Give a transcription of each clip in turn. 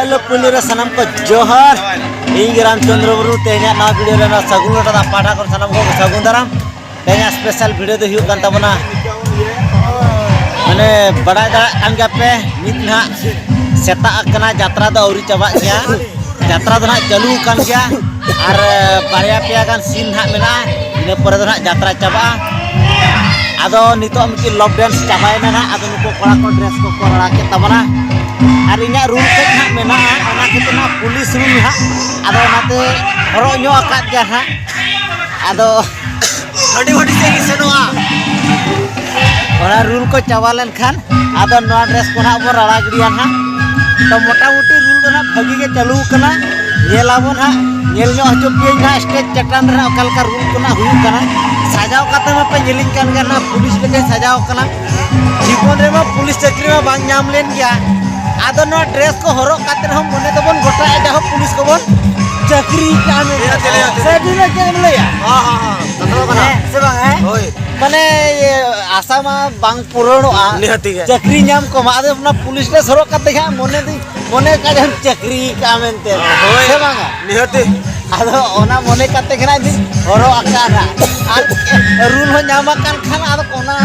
Hello police सनम को जोहर इन रामचंद्र गुरु तेना ना वीडियो रे ना सगुन लटा पाठा कर सनम को सगुन दाराम तेना स्पेशल वीडियो दो हुई कान तबना माने बड़ा दा कान गपे नित ना सेता अकना यात्रा दो औरी चबा गया यात्रा दो ना चालू कान गया और बारया पेया गान सीन ना मेना इने पर दो ना यात्रा चबा आदो नितो मिकी लव डांस चाबायना ना आदो नुको कोड़ा को ड्रेस को कोड़ा के तबना और इन्या रूल के ना मेना ओना केतना पुलिस रूल हा आदो नाते हरो न्यो आकात गया हा आदो हडी हडी से सेनोआ ओना रूल को चावालन खान आदो नवा ड्रेस को ना बो राड़ा गडिया हा तो मोटा मोटी रूल दो ना भगी के चालू कना नेलाबोन हा नेल न्यो हचो पिए ना स्टेज चटान रे ओकल का रूल को ना हुई कना सजाव काते में पे जेलिंग कान गना पुलिस लेके सजाव कना जीवन रे में पुलिस चाकरी में बांग नाम लेन गया आदो नो ड्रेस को हरो काते हम मने तबन गोटा जाहो पुलिस को बोन चाकरी काम से दिनो के लया हां हां हां ततरो बना से बांग है होय माने ये आशा मा बांग पुरणोआ निहति के चाकरी नाम को मा आदो अपना पुलिस ले हरो काते है मने का जन चाकरी काम एनते होय से बांग निहति आदो ओना मने काते खना दी हरो आकारा आ रूल हो नामा कान खान आदो कोना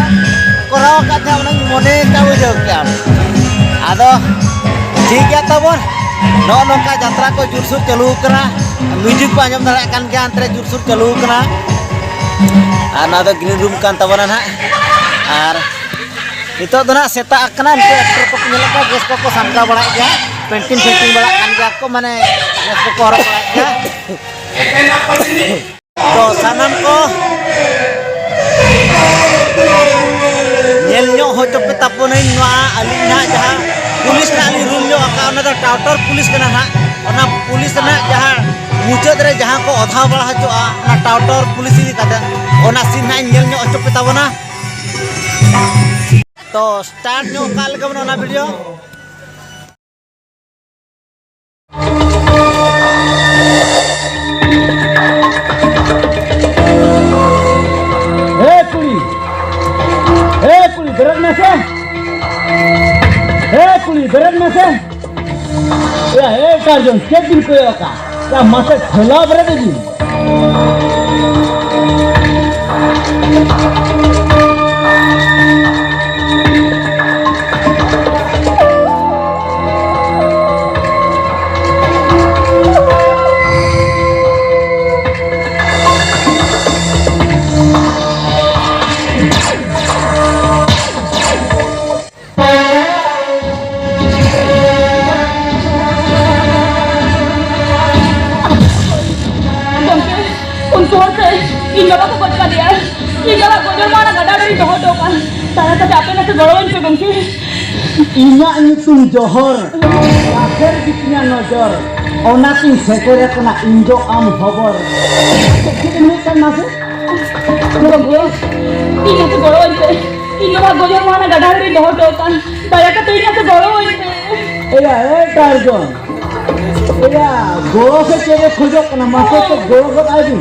कराव काते ओना मने का बुझो क्या आदो ठीक है तबन नो नोका यात्रा को जुरसुर चालू करा म्यूजिक को आंजम दाड़ा कान के अंतरे जुरसुर चालू करा आ ना दो ग्रीन रूम कान तबन ना और नितो दो ना सेता अकना एक्टर को नेला का ड्रेस को सामका बड़ा गया पेंटिंग बड़ा कान गया को माने ड्रेस को हरो बड़ा गया तो सनम को नेल न्यो हो तो पे तपो नहीं नवा अली ना जहां पुलिस ना अली रूल न्यो का ओना टाउटर पुलिस कना ना ओना पुलिस ना जहां मुचद रे जहां को अधा बड़ा हचोआ ना टाउटर पुलिस ही कादा ओना सीन ना नेल न्यो तो पे तबना तो स्टार्ट न्यो काल के बना video berat nase berat nase ya karjon cek din ko ka ya mase khela berat din Ingat aku kau cakap dia, ingat aku jual mana kadang dari Johor dokan, saya tak capek nak segerawan tu bangki. Ingat ni tu Johor, akhir bikinnya nojor, onak ini sekolah kena Indo am hobor. Kita ni kan masuk, kita boleh. Ingat segerawan tu, ingat aku jual mana kadang dari Johor dokan, saya kata ingat segerawan tu. Tarjon, goro se cewek khujok kena masuk tu goro kot aja.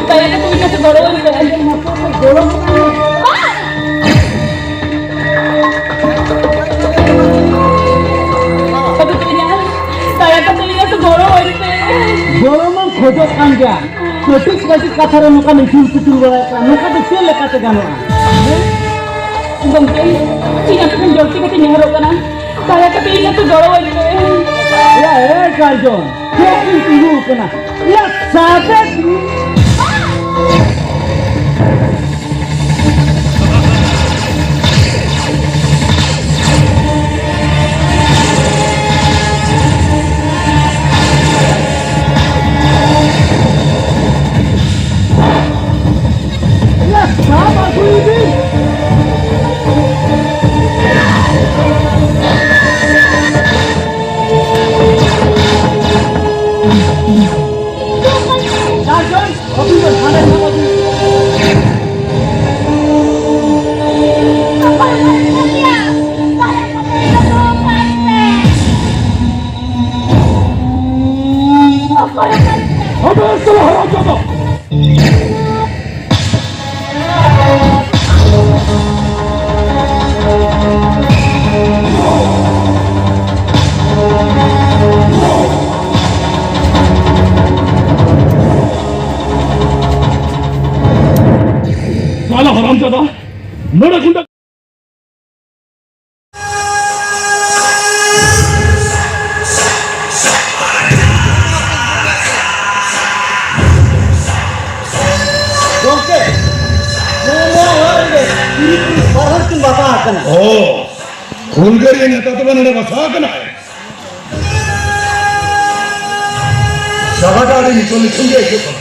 Saya kata ingat segorowan itu aja masuk ke golong saya kata ingat segorowan itu golong mah khojok anja ketik kata muka mencuri balakan muka kecil lekate ganoa bangke ingat kan jorti kata nyarok kana saya kata ingat segorowan itu ya karjon ketik tunggu kana ya sabet ya sabar ini Sergeant! ನೋಡకుండా gongke semua orang deh ini orang tuh bapak akan oh Hulgari yang nyata tuh mana bahasa kena jaga dari misalnya cungge gitu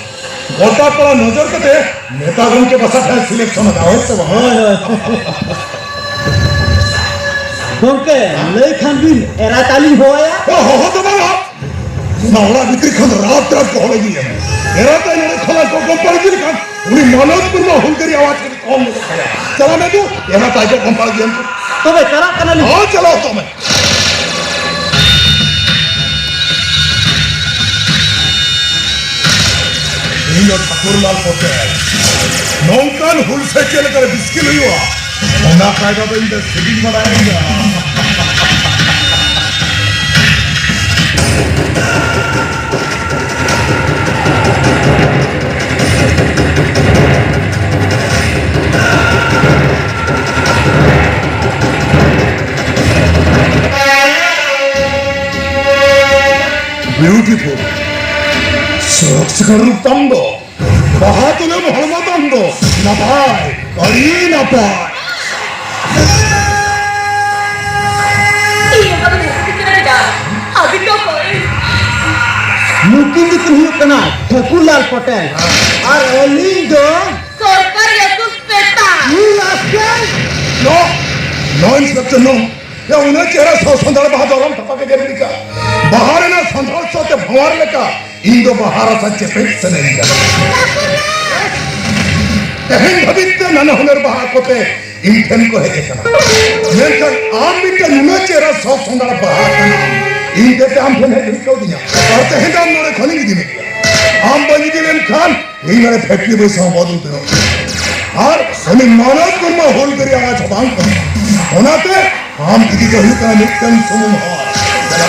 Gota pala nazar kate नेतागण के बसा है selection ना हो सब gongke lei khan bin era tali hoya हो तो बाबा नावला बिक्री खन रात रात को होगी है era तो इन्होंने खोला को कंपनी जी खान उन्हें मनोजपुर में हुलकरी आवाज के कौन ने खाया चला मैं तू era ताई को कंपनी जी हमको तो भाई करा कना हाँ चलो तो मैं ini Thakurlal Patel. Nongkan hulse chele kare biskil huwa. Ona kaida to inde sitting banayega. Beautiful. Sekarang tanggo, bahatulem hormat tanggo, napai, kali napai. Iya kan kita ada, habis apa? mungkin itu kena Thakurlal Patel ar Olindo Sorkar ya tuh peta. No, no instruction no. Ya उन्हें चेहरा संधार बाहर दौरान थपा के देने का, बाहर है ना संधार सोते भवार लेका, इंदो बाहर सच्चे पेट से नहीं जाता। कहीं भविष्य नन हुनर बाहर कोते इंटेन को है देखना। मेंटल आम बिटे नुने चेहरा संधार बाहर करना, इंटे ते आम फिर है दिक्कत दिया, और ते हैं दाम नोरे खाने की दिने किया। आम बनी की लेन खान, यही मेरे फैक्ट्री में संवाद होते रहो। और सभी मानव को मैं होल करी आवाज बांग करना, होना ते हम किसी को ही का निकल सुन हो जरा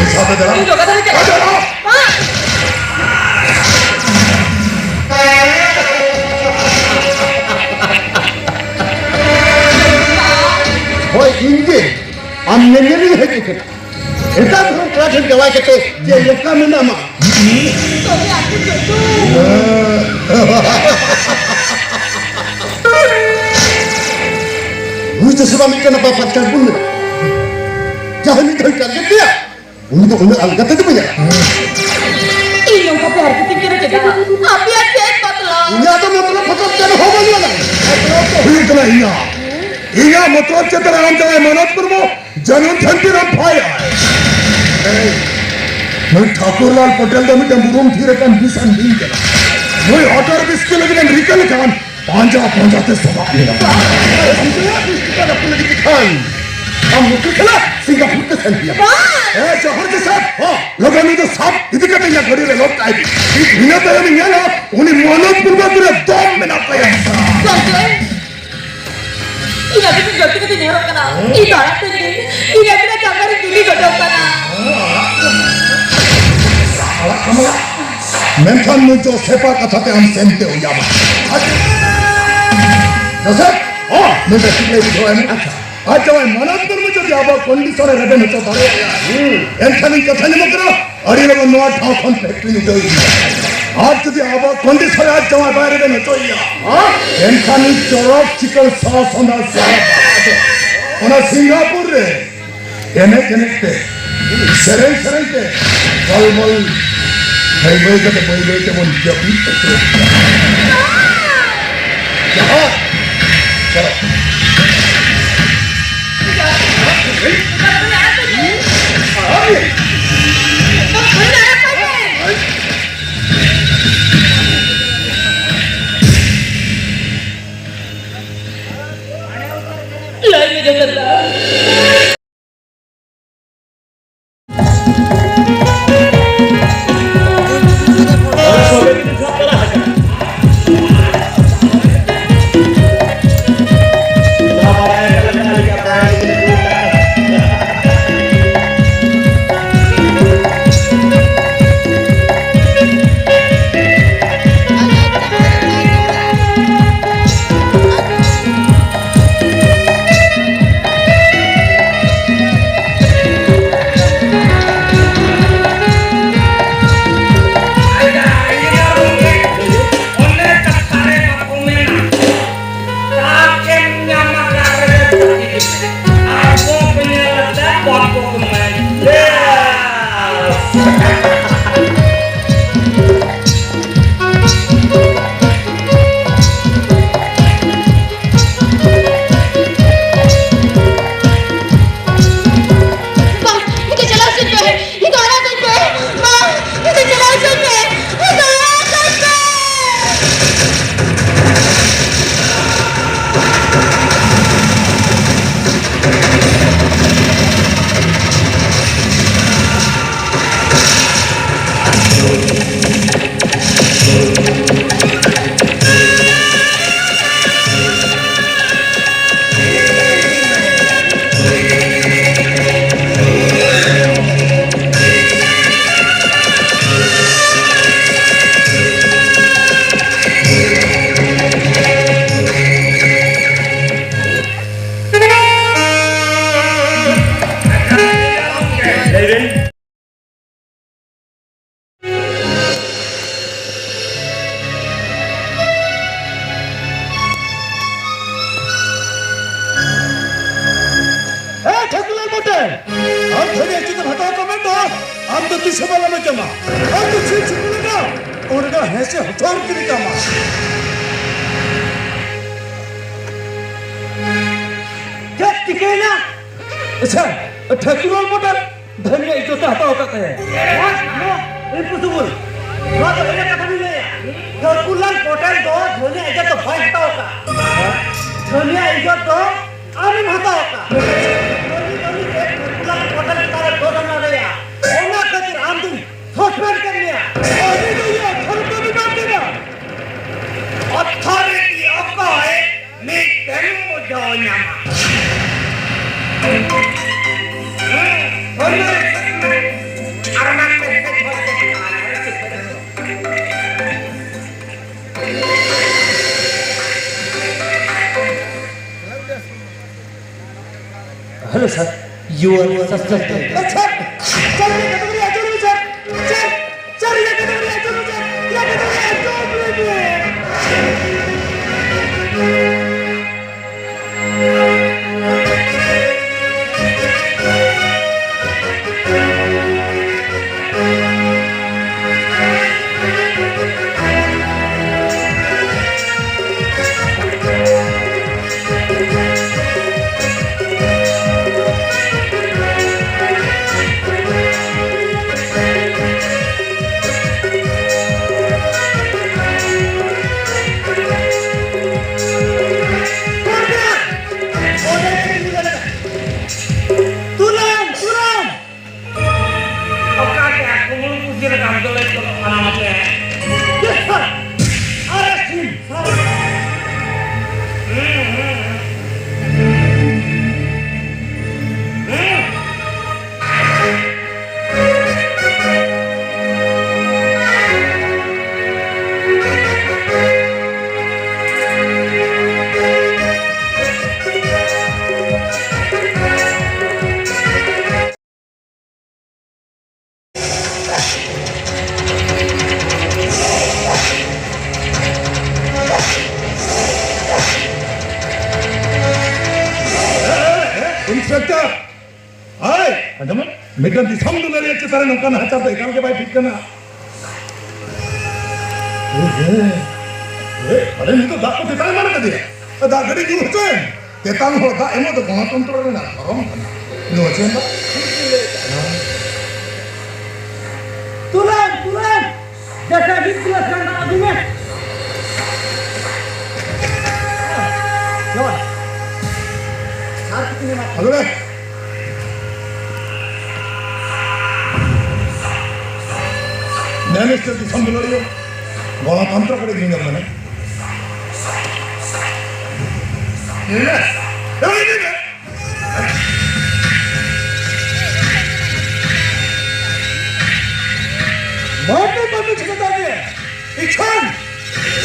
ऐसा तो जरा होय इंगे हमने नहीं है कि ऐसा हम क्लास में गवाह के ये लड़का में नाम तो भी aku मुझे सुबह मिलकर ना बात कर बुन jangan itu kaget dia untuk algat itu punya Iya kau biar kita kira kita, tapi ada patlah. ini ada मतलब फटक चलो हो गया ना फिर इतना इया मतलब चेतना हम जाए मनोजपुर में जनन थंती रम फाया मैं ठाकुरलाल पटेल का मिटे मुरुम थीरे का बिसन दिन के मैं ऑर्डर बिस्किट लेकिन रिकल खान पांजा ते सभा लेगा हम मुझे खिला सिंगापुर के संधिया जहर के साथ हाँ लोगों ने तो सब इधर का नहीं खड़ी रहे लोग टाइप इन्हें तो ये नहीं है ना उन्हें मनोजपुर में पूरे दम में ना पाया Iya kita jatuh ke sini orang kena. Iya orang sini. Iya kita jangan di sini jodoh kena. salah kamu menkan muncul sepak kata हम सेंटे हो जामा जैसे हाँ मैं बेसिक ले भी है ना आज जब मनोजपुर में जो जाबा कंडीशन है रहते हैं तो तारे एंथनी कथा नहीं मकरा अरे लोग नौ ठाव कौन फैक्ट्री में जो आज तो जाबा कंडीशन आज जब बाहर रहते हैं तो ये हाँ एंथनी चौक चिकन सॉस होना सारा होना सिंगापुर रे एने कनेक्टे सेरें के बल भाई के मन जब यहाँ चलो Lagi jangan हम धनी अच्छी तो हटा कमेंट हो हम तो तीसरे वाला में जमा हम तो चीज चुनेगा और का ऐसे हथौड़ की जमा क्या टिके ना अच्छा ठकुर मोटर धनी इज्जत तो हटाओ का है इम्पॉसिबल बात है ना कभी नहीं ठकुर मोटर दो धनी इज्जत तो भाई हटाओ का धनी इज्जत तो आमिन हटाओ का Authority of God make them Hello sir, you are suspected. Sir, ये कैटेगरी आ जाओ सर. सर ये कैटेगरी आ जाओ सर. ये कैटेगरी आ जाओ Inspector, ay, ada mana? Mereka di sana dulu lihat cara nongkan hajar tu, ikan ke bayi fit kena. Ada ni tu dak tu tanya mana tadi? Dak gadi jauh tu. Tetang ho dak emo tu kau kontrol ni nak, orang mana? Ini macam apa? Tulang, jasa dijelaskan tak argumen. Lawan. Halo deh. Nene setiap sambil lari, bola tantra kau di mana? Nene, ini. Mana cerita dia? Ikan,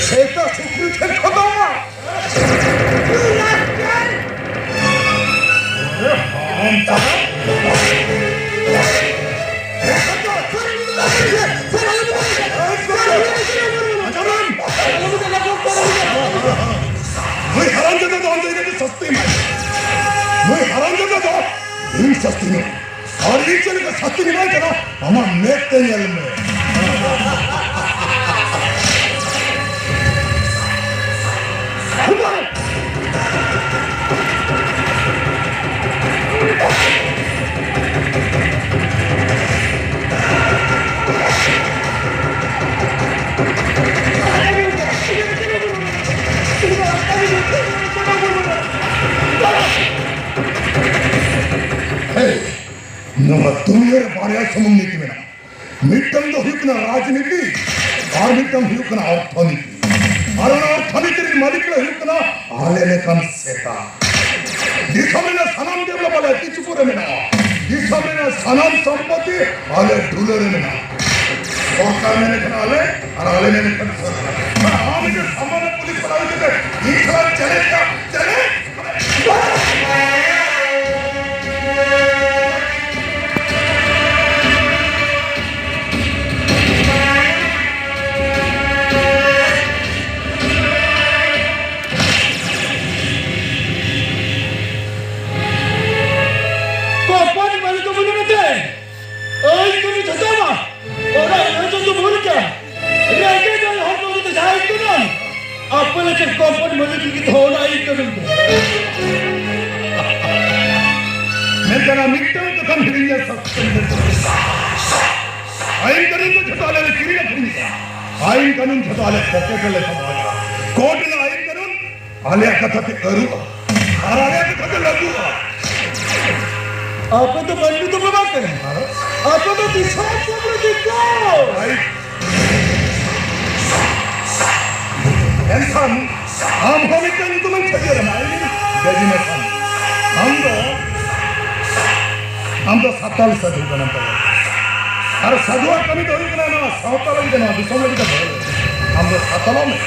saya syukur terkau. सस्ती में और एक चले का सस्ती में नहीं चला हमारा नेक तेल में दुनिया बारे समझने में मिट्टम तो हुकना राजनीति और मिट्टम हुकना अर्थनीति और अर्थनीति मालिक हुकना आले ने कम सेता दिसमेना सनाम डेवलप वाला किचु पूरे में ना दिसमेना सनाम संपत्ति आले डॉलर में ना सरकार ने कहा आले ने कहा हम जो सामान्य पुलिस वाला होते हैं ये सब चलेगा चले मेंकना मिट्टन कथा हिरिया सस्पेंड आइन कानून को छताले ले किरी खड़ी आइन कानून छताले पॉकेट ले समाया कोर्ट ने आइन कानून आलिया कथा ते करूगा और आलिया कथा ते लगूगा आप तो बंदी तो बात करें आप तो दिशा से देखो इंसान हम होने के लिए तुम्हें चाहिए रमाई डेजिनेशन हम तो 27 साल का नाम पड़ा और साधुआ कमी तो ही ना सावताल ही ना दिसम लगी तो हम तो सातालों में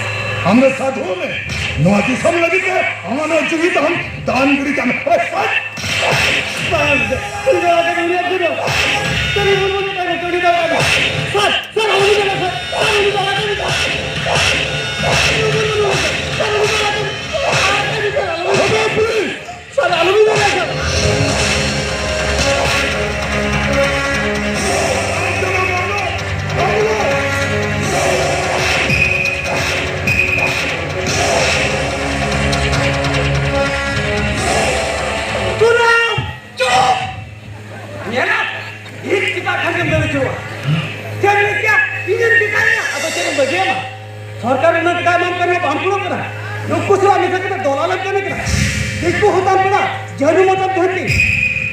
हम तो साधुओं में नो दिसम लगी के हमारे जीवित हम दान गिरी जाने सरकार ने क्या मांग करना बांधो करा लोग कुछ वाले से कितना डॉलर करने करा इसको होता पड़ा जरूर मतलब धरती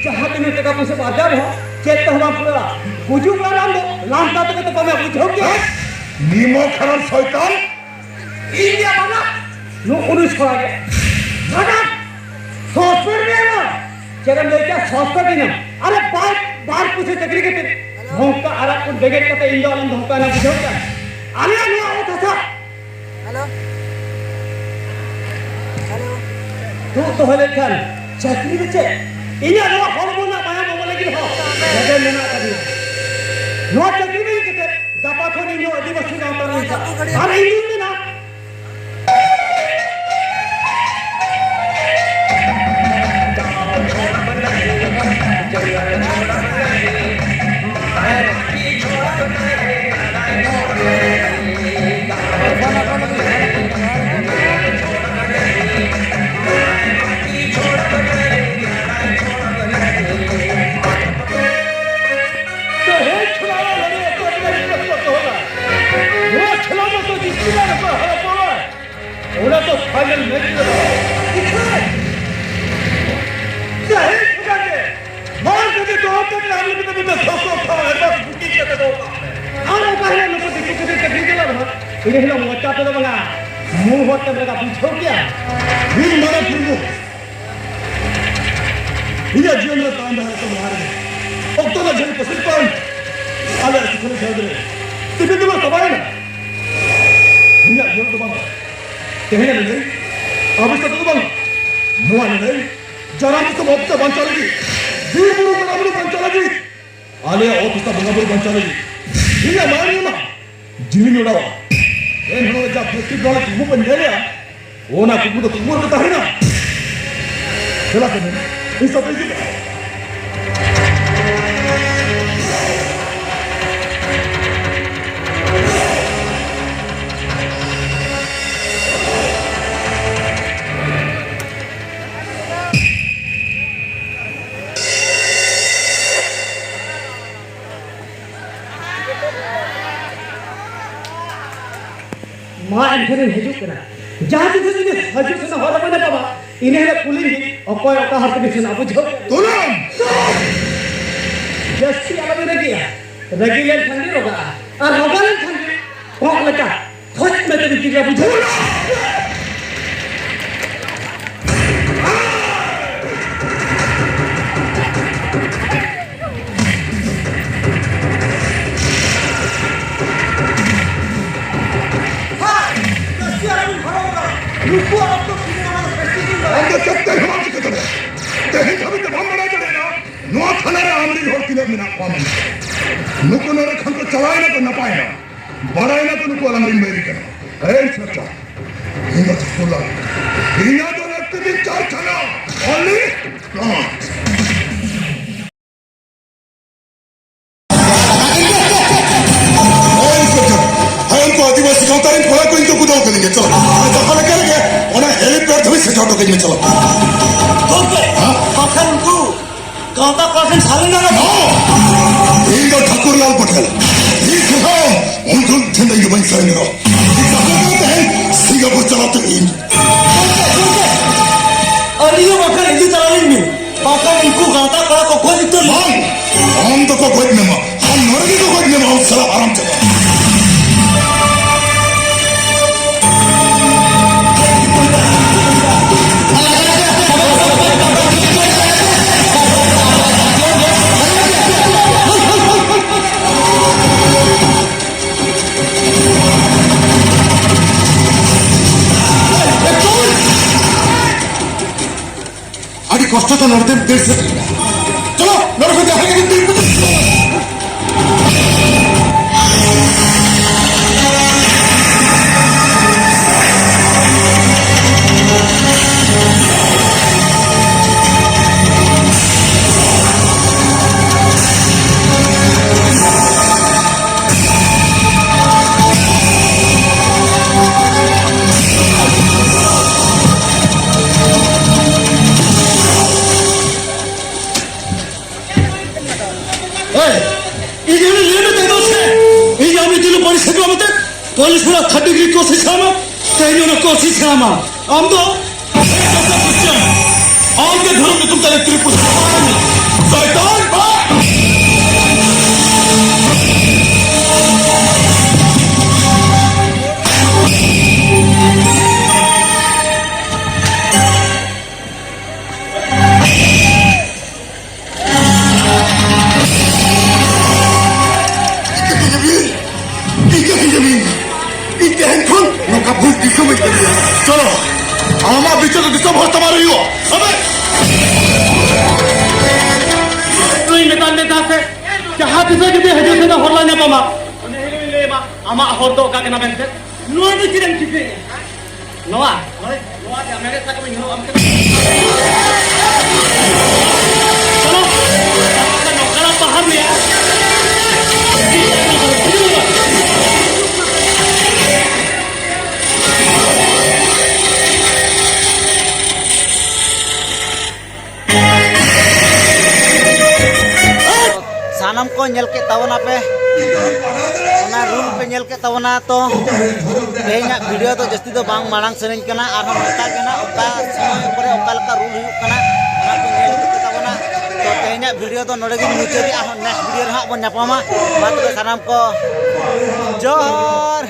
जहाँ तुम्हें टका पैसे बाजार हो चेत तो हम पड़ा बुझू का नाम दो लांटा तक तो कमे बुझो क्या नीमो खराब शैतान इंडिया बना नो उन्नीस छोड़ा गया बना सॉफ्टवेयर में ना चरम लेके सॉफ्टवेयर नहीं अरे बार बार पूछे चक्री के धोखा अरे कुछ बेगे कहते इंडिया वाला धोखा ना बुझो क्या अरे नहीं आओ था हेलो हेलो तो हले kan चक्री बच्चे इन्हें नो हार्मोन ना माया मोबाइल की हो जगह लेना कभी नो चक्री नहीं कहते दबा को नहीं नो आदिवासी गांव का नहीं अरे इंडियन में ना तो फाइनल मैच में सही ठुकाके मार के तो तक लाने में तो ठोको था बस बुकी के तो आरो पहले लोग देखो के तकलीफ दिला ना इने हिला मोटा तो बंगा मुंह होते बंगा पूछो क्या फिर मारा फिर वो इने जीवन में काम है तो मार दे अब तो ना जन पसंद पान आले कितने खेल रहे तिबे तो सवाल ना इने जीवन तो बंगा कहने लगे अब इसका तो बंग मुआ नहीं जरा तो बहुत बंचा लगी दूर दूर पर हमने बंचा लगी आले और उसका बंगा पर बंचा लगी ये मारियो ना जीवन उड़ावा इन होने जब फेस्टिवल वाला तुम बन गया वो ना तुम तो तुम करता है ना चला कर इस सब पे मां एंथरे हजू करा जहां से तुझे हजू से होला बने बाबा इन्हें पुलिंग और कोई का हर के से ना बुझो तुलम जस्सी अलग ने किया रेगुलर ठंडी होगा और होगा नहीं ठंडी कौन लगा खोज में तेरी चीज बुझो रुको आप तो हम तो सकते हैं हम कितने तेरे कभी तो हम बना चलेगा नो थाना रे आमरी हो किलो मिना पामन नुको न रखन को चलाए ना तो न पाए ना बढ़ाए ना तो नुको लंगड़ी मेरी करना ए सच्चा हिम्मत फुला हिना तो रक्त दिन चार चला ओनली नॉट आदिवासी गाँव खोला को इनको कुदाव करेंगे चलो जहाँ करेंगे उन्हें हेलीपैड भी सिखाओ करेंगे चलो गाता कौन साले ना ᱤᱧ ᱫᱚ ᱴᱷᱟᱠᱩᱨᱞᱟᱞ ᱯᱟᱴᱮᱞ ᱤᱧ ᱠᱷᱚᱱ ᱩᱱᱠᱩ ᱴᱷᱮᱱ ᱫᱚ ᱵᱟᱹᱧ ᱥᱟᱭᱱᱟ सिंगापुर चलाते हैं अलियो बखर हिंदी चलाने में पापा इनको गाता कड़ा को खोज तो मान हम तो को खोज में हम मरने को खोज में हम साला आराम से आगे कष्ट तो लड़ते देर से चलो लड़के जाएंगे पुलिस वाला 30 डिग्री कोशिश खामा तेरी ना कोशिश खामा हम तो आम के घरों में तुम तेरे त्रिपुर शैतान चलो आमा बीच में दिशा बहुत तुम्हारी हो अबे तू इन मैदान में दासे जहां किसी के भी हजू से ना होला ना पामा नहीं ले मा आमा होर तो का केना बेंते नो नी चिरन चिके नोआ नोआ के मेरे तक में नो हमके चलो का नौकरा बाहर में सानम को नेल के तवना पे ओना रूल पे नेल के तवना तो तेहेना वीडियो तो जस्ती तो बांग मांग सनेन कना आर हम ओका केना ओका समय परे ओका लका रूल हुई कना ओना को नेल के तवना तो तेहेना वीडियो तो नोडे गिन मुचादी आर नेक्स्ट वीडियो रे हा बन नापामा मा तो सानम को जोहर